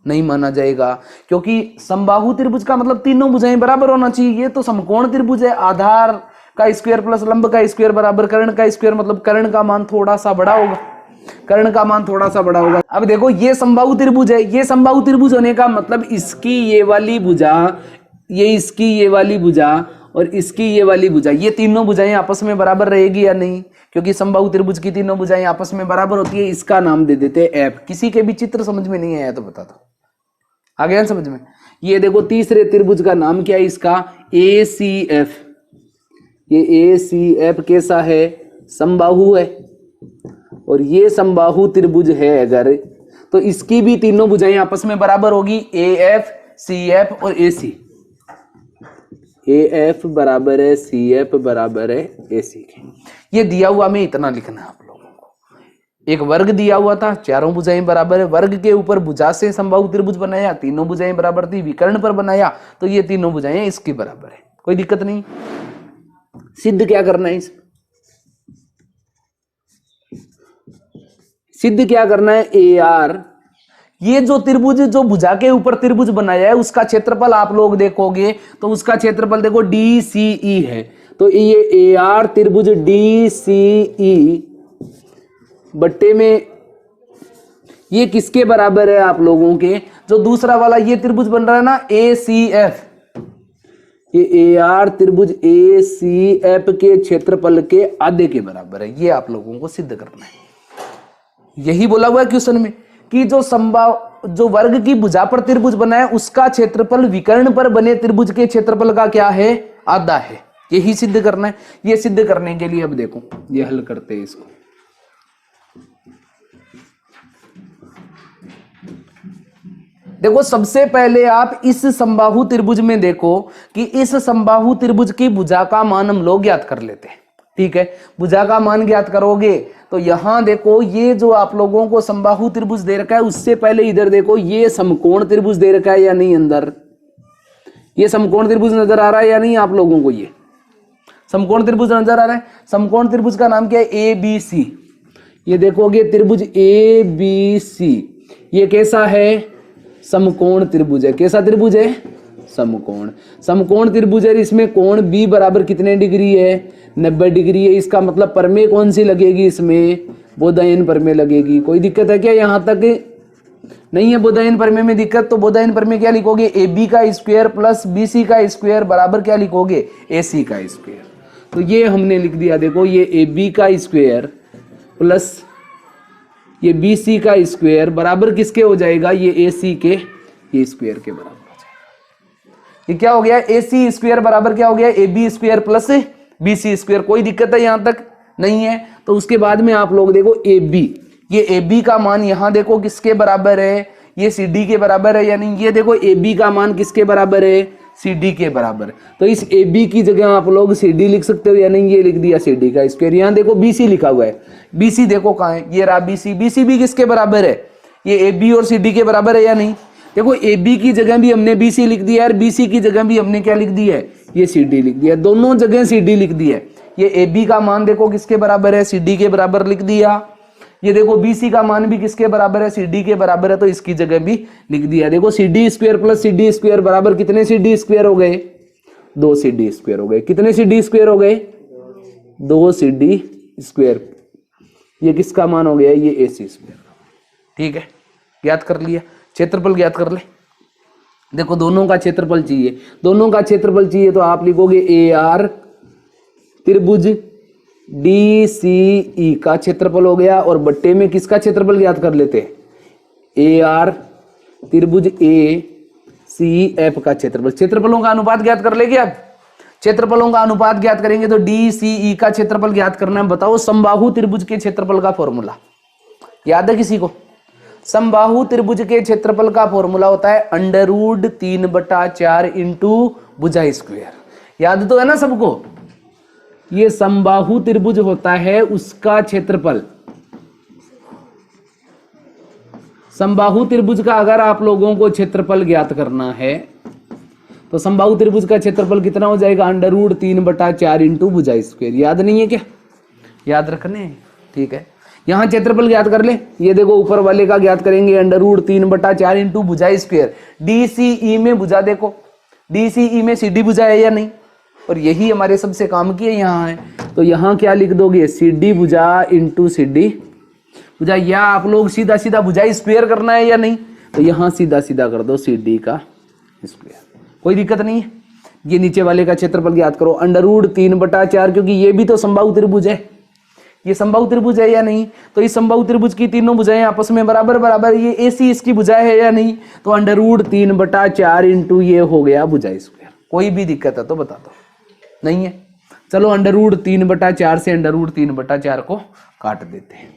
नहीं माना जाएगा, क्योंकि समबाहु त्रिभुज का मतलब तीनों भुजाएं बराबर होना चाहिए। ये तो समकोण त्रिभुज है। आधार का स्क्वायर प्लस लंब का स्क्वायर बराबर कर्ण का स्क्वायर, मतलब कर्ण का मान थोड़ा सा बड़ा होगा। कर्ण का मान थोड़ा सा बड़ा होगा। अब देखो ये समबाहु त्रिभुज है। ये समबाहु त्रिभुज होने का मतलब इसकी ये वाली भुजा, ये इसकी ये वाली भुजा और इसकी ये वाली भुजा, ये तीनों भुजाएं आपस में बराबर रहेगी या नहीं? क्योंकि समबाहु त्रिभुज की तीनों भुजाएं आपस में बराबर होती है। इसका नाम दे देते हैं F। किसी के भी चित्र समझ में नहीं आया तो बता दो, आ गया समझ में? ये देखो तीसरे त्रिभुज का नाम क्या है? इसका ACF। ये ACF कैसा है? समबाहु है। और ये समबाहु त्रिभुज है अगर, तो इसकी भी तीनों भुजाएं आपस में बराबर होगी। AF CF और AC। AF बराबर है CF बराबर है AC के। ये दिया हुआ में इतना लिखना है आप लोगों को। एक वर्ग दिया हुआ था, चारों भुजाएं बराबर है। वर्ग के ऊपर भुजा से समबाहु त्रिभुज बनाया, तीनों भुजाएं बराबर थी। विकर्ण पर बनाया तो ये तीनों भुजाएं इसकी बराबर है। कोई दिक्कत नहीं। सिद्ध क्या करना है? सिद्ध क्या करना है? AR, ये जो त्रिभुज, जो भुजा के ऊपर त्रिभुज बनाया है उसका क्षेत्रफल आप लोग देखोगे तो उसका क्षेत्रफल देखो DCE है। तो ये AR त्रिभुज DCE बट्टे में ये किसके बराबर है आप लोगों के? जो दूसरा वाला ये त्रिभुज बन रहा है ना ACF, ये AR त्रिभुज ACF के क्षेत्रफल के आधे के बराबर है। ये आप लोगों को सिद्ध करना है। यही बोला हुआ है क्वेश्चन में कि जो जो वर्ग की भुजा पर त्रिभुज बना है उसका क्षेत्रफल विकर्ण पर बने त्रिभुज के क्षेत्रफल का क्या है, आधा है। यही सिद्ध करना है। ये सिद्ध करने के लिए अब देखो ये हल करते हैं इसको। देखो सबसे पहले आप इस समबाहु त्रिभुज में देखो कि इस समबाहु त्रिभुज की भुजा का मान हम लोग ज्ञात कर लेते हैं। ठीक है, भुजा का मान ज्ञात करोगे तो यहां देखो ये जो आप लोगों को समबाहु त्रिभुज दे रखा है उससे पहले इधर देखो ये समकोण त्रिभुज दे रखा है या नहीं, अंदर ये समकोण त्रिभुज नजर आ रहा है या नहीं आप लोगों को, ये समकोण त्रिभुज नजर आ रहा है। समकोण त्रिभुज का नाम क्या है, ए बी सी। ये देखोगे त्रिभुज ए बी सी ये कैसा है, समकोण त्रिभुज है। कैसा त्रिभुज है, समकोण। समकोण त्रिभुज है, इसमें कोण बी बराबर कितने डिग्री है, 90 डिग्री है। इसका मतलब परमेय कौन सी लगेगी, इसमें बोधायन परमेय लगेगी। कोई दिक्कत है क्या, यहां तक नहीं है बोधायन परमेय में दिक्कत? तो बोधायन परमेय क्या लिखोगे, ए बी का स्क्वायर प्लस बी सी का स्क्वायर बराबर क्या लिखोगे, ए सी का स्क्वायर। तो ये हमने लिख दिया, देखो ये ए बी का स्क्वायर प्लस ये बी सी का स्क्वायर बराबर किसके हो जाएगा, ये ए सी के ये स्क्वायर के बराबर हो जाएगा। ये क्या हो गया, ए सी स्क्वायर बराबर क्या हो गया, A B square plus B C square. कोई दिक्कत है यहां तक, नहीं है? तो उसके बाद में आप लोग देखो ए बी, ये ए बी का मान यहां देखो किसके बराबर है, ये सी डी के बराबर है या नहीं। ये देखो ए बी का मान किसके बराबर है, सी डी के बराबर। तो इस ए बी की जगह आप लोग सी डी लिख सकते हो या नहीं, ये लिख दिया सी डी का स्क्वायर। यहाँ देखो बी सी लिखा हुआ है, बी सी देखो कहाँ है, ये रहा बी सी। बी सी भी किसके बराबर है, ये ए बी और सी डी के बराबर है या नहीं। देखो ए बी की जगह भी हमने बी सी लिख दिया है और बी सी की जगह भी हमने क्या लिख दिया है, ये सी डी लिख दिया। दोनों जगह सी डी लिख दिया है। ये ए बी का मान देखो किसके बराबर है, सी डी के बराबर लिख दिया। ये देखो बी सी का मान भी किसके बराबर है, सी डी के बराबर है, तो इसकी जगह भी लिख दिया। देखो C D square plus C D square बराबर कितने सी डी स्क्वायर हो गए, 2 सी डी स्क्वायर हो गए। कितने सी डी स्क्वायर हो गए, 2 सी डी स्क्वायर। ये किसका मान हो गया, ये ए सी स्क्वायर। ठीक है, ज्ञात कर लिया। क्षेत्रफल ज्ञात कर ले। देखो दोनों का क्षेत्रफल चाहिए, दोनों का क्षेत्रफल चाहिए तो आप लिखोगे ए आर त्रिभुज डी सी ई का क्षेत्रफल हो गया, और बट्टे में किसका क्षेत्रफल ज्ञात कर लेते हैं, ए आर त्रिभुज ए सी एफ का क्षेत्रफल। क्षेत्रफलों का अनुपात ज्ञात कर लेंगे। अब क्षेत्रफलों का अनुपात ज्ञात करेंगे तो डी सी ई का क्षेत्रफल ज्ञात करना है। बताओ समबाहु त्रिभुज के क्षेत्रफल का फॉर्मूला याद है किसी को? समबाहु त्रिभुज के क्षेत्रफल का फॉर्मूला होता है √3/4 इंटू भुजा स्क्वायर। याद तो है ना सबको? ये समबाहु त्रिभुज होता है उसका क्षेत्रफल। समबाहु त्रिभुज का अगर आप लोगों को क्षेत्रफल ज्ञात करना है तो समबाहु त्रिभुज का क्षेत्रफल कितना हो जाएगा, √3/4 इंटू भुजा स्क्वायर। याद नहीं है क्या? याद रखने, ठीक है। यहां क्षेत्रफल ज्ञात कर ले। ये देखो ऊपर वाले का ज्ञात करेंगे √3/4 इंटू भुजा स्क्वायर। डी सी ई में भुजा देखो, डी सी ई में सी डी भुजा है या नहीं, और यही हमारे सबसे काम की है यहाँ है। तो यहाँ क्या लिख दोगे, सी डी भुजा इंटू सी डी भुजा। या आप लोग सीधा सीधा भुजा स्क्वायर करना है या नहीं, तो यहाँ सीधा सीधा कर दो सी डी का स्क्वायर, कोई दिक्कत नहीं है। ये नीचे वाले का क्षेत्रफल ज्ञात करो √3/4, क्योंकि ये भी तो समबाहु त्रिभुज है। ये समबाहु त्रिभुज है या नहीं, तो इस समबाहु त्रिभुज की तीनों भुजाएं आपस में बराबर बराबर। ये ए सी इसकी भुजा है या नहीं, तो √3/4 इंटू ये हो गया भुजा स्क्वायर। कोई भी दिक्कत है तो बता दो, नहीं है? चलो √3/4 से √3/4 को काट देते हैं।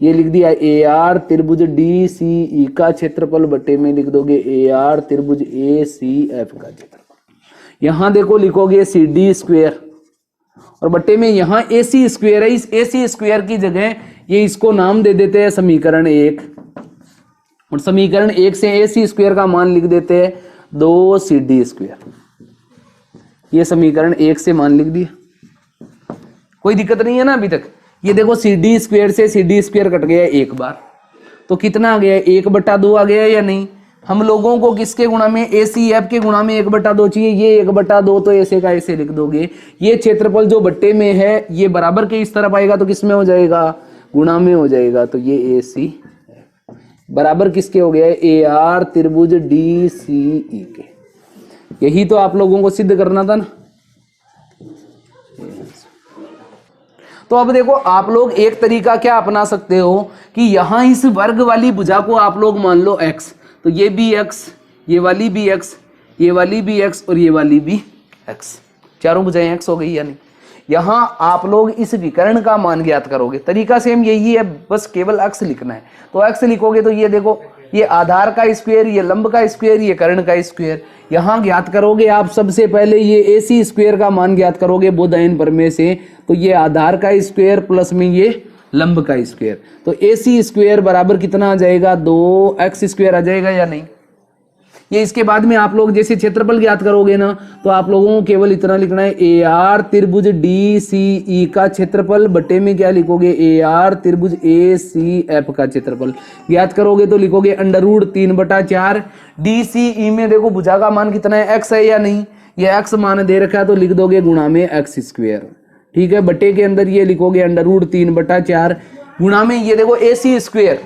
ये लिख दिया ए आर त्रिभुज डी सी ई का क्षेत्रफल बटे में लिख दोगे ए आर त्रिभुज ए सी एफ का क्षेत्रफल। यहां देखो लिखोगे सी डी स्क्वायर और बट्टे में यहां ए सी स्क्वायर है। इस ए सी स्क्वायर की जगह ये इसको नाम दे देते हैं समीकरण 1, और समीकरण 1 से ए सी स्क्वायर का मान लिख देते हैं 2 सी डी स्क्वायर। ये समीकरण 1 से मान लिख दिया, कोई दिक्कत नहीं है ना अभी तक? ये देखो सी डी स्क्वायर से सी डी स्क्वायर कट गया एक बार, तो कितना आ गया, 1/2 आ गया या नहीं? हम लोगों को किसके गुणा में, ए सी एफ के गुणा में 1/2 चाहिए। ये 1/2 तो ऐसे का ऐसे लिख दोगे। ये क्षेत्रफल जो बट्टे में है ये बराबर के इस तरफ आएगा तो किस में हो जाएगा, गुणा में हो जाएगा। तो ये ए सी बराबर किसके हो गया, ए आर त्रिभुज डी सी ई के। यही तो आप लोगों को सिद्ध करना था ना। तो अब देखो आप लोग एक तरीका क्या अपना सकते हो कि यहां इस वर्ग वाली भुजा को आप लोग मान लो x, तो ये भी x, ये वाली भी x, ये वाली भी x और ये वाली भी x, चारों भुजाएं x हो गई या नहीं। यहां आप लोग इस विकर्ण का मान ज्ञात करोगे, तरीका सेम यही है, बस केवल x लिखना है। तो x लिखोगे तो ये देखो, ये आधार का स्क्वायर, ये लंब का स्क्वायर, ये कर्ण का स्क्वायर। यहां ज्ञात करोगे आप सबसे पहले ये AC स्क्वायर का मान ज्ञात करोगे बोधायन प्रमेय से, तो ये आधार का स्क्वायर प्लस में ये लंब का स्क्वायर, तो AC स्क्वायर बराबर कितना आ जाएगा, 2x स्क्वायर आ जाएगा या नहीं। ये इसके बाद में आप लोग जैसे क्षेत्रफल ज्ञात करोगे ना, तो आप लोगों को केवल इतना लिखना है AR त्रिभुज DCE का क्षेत्रफल बटे में क्या लिखोगे, AR त्रिभुज ACF का क्षेत्रफल ज्ञात करोगे तो लिखोगे √3/4। DCE में देखो भुजा का मान कितना है, x है या नहीं, ये x मान दे रखा है तो लिख दोगे गुणा में x स्क्वायर, ठीक है। बटे के अंदर ये लिखोगे √3/4 गुणा में ये देखो AC स्क्वायर,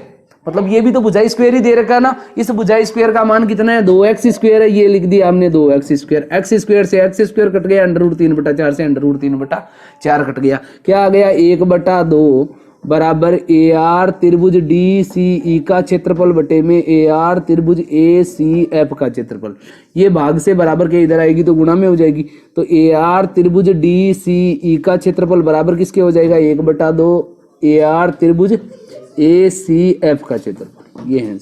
मतलब ये भी तो भुजा स्क्वायर ही दे रखा है ना, इस भुजा स्क्वायर का मान कितना है, 2x स्क्वायर है, ये लिख दिया हमने 2x स्क्वायर, x स्क्वायर से x स्क्वायर कट गया, √3/4 से √3/4 कट गया, क्या आ गया 1/2 बराबर AR त्रिभुज DCE का क्षेत्रफल बटे में AR त्रिभुज ACF का क्षेत्रफल। ये भाग से बराबर के इधर आएगी तो गुणा में हो जाएगी, तो AR त्रिभुज DCE का क्षेत्रफल बराबर किसके हो जाएगा, 1/2 AR त्रिभुज ACF का क्षेत्रफल। ये है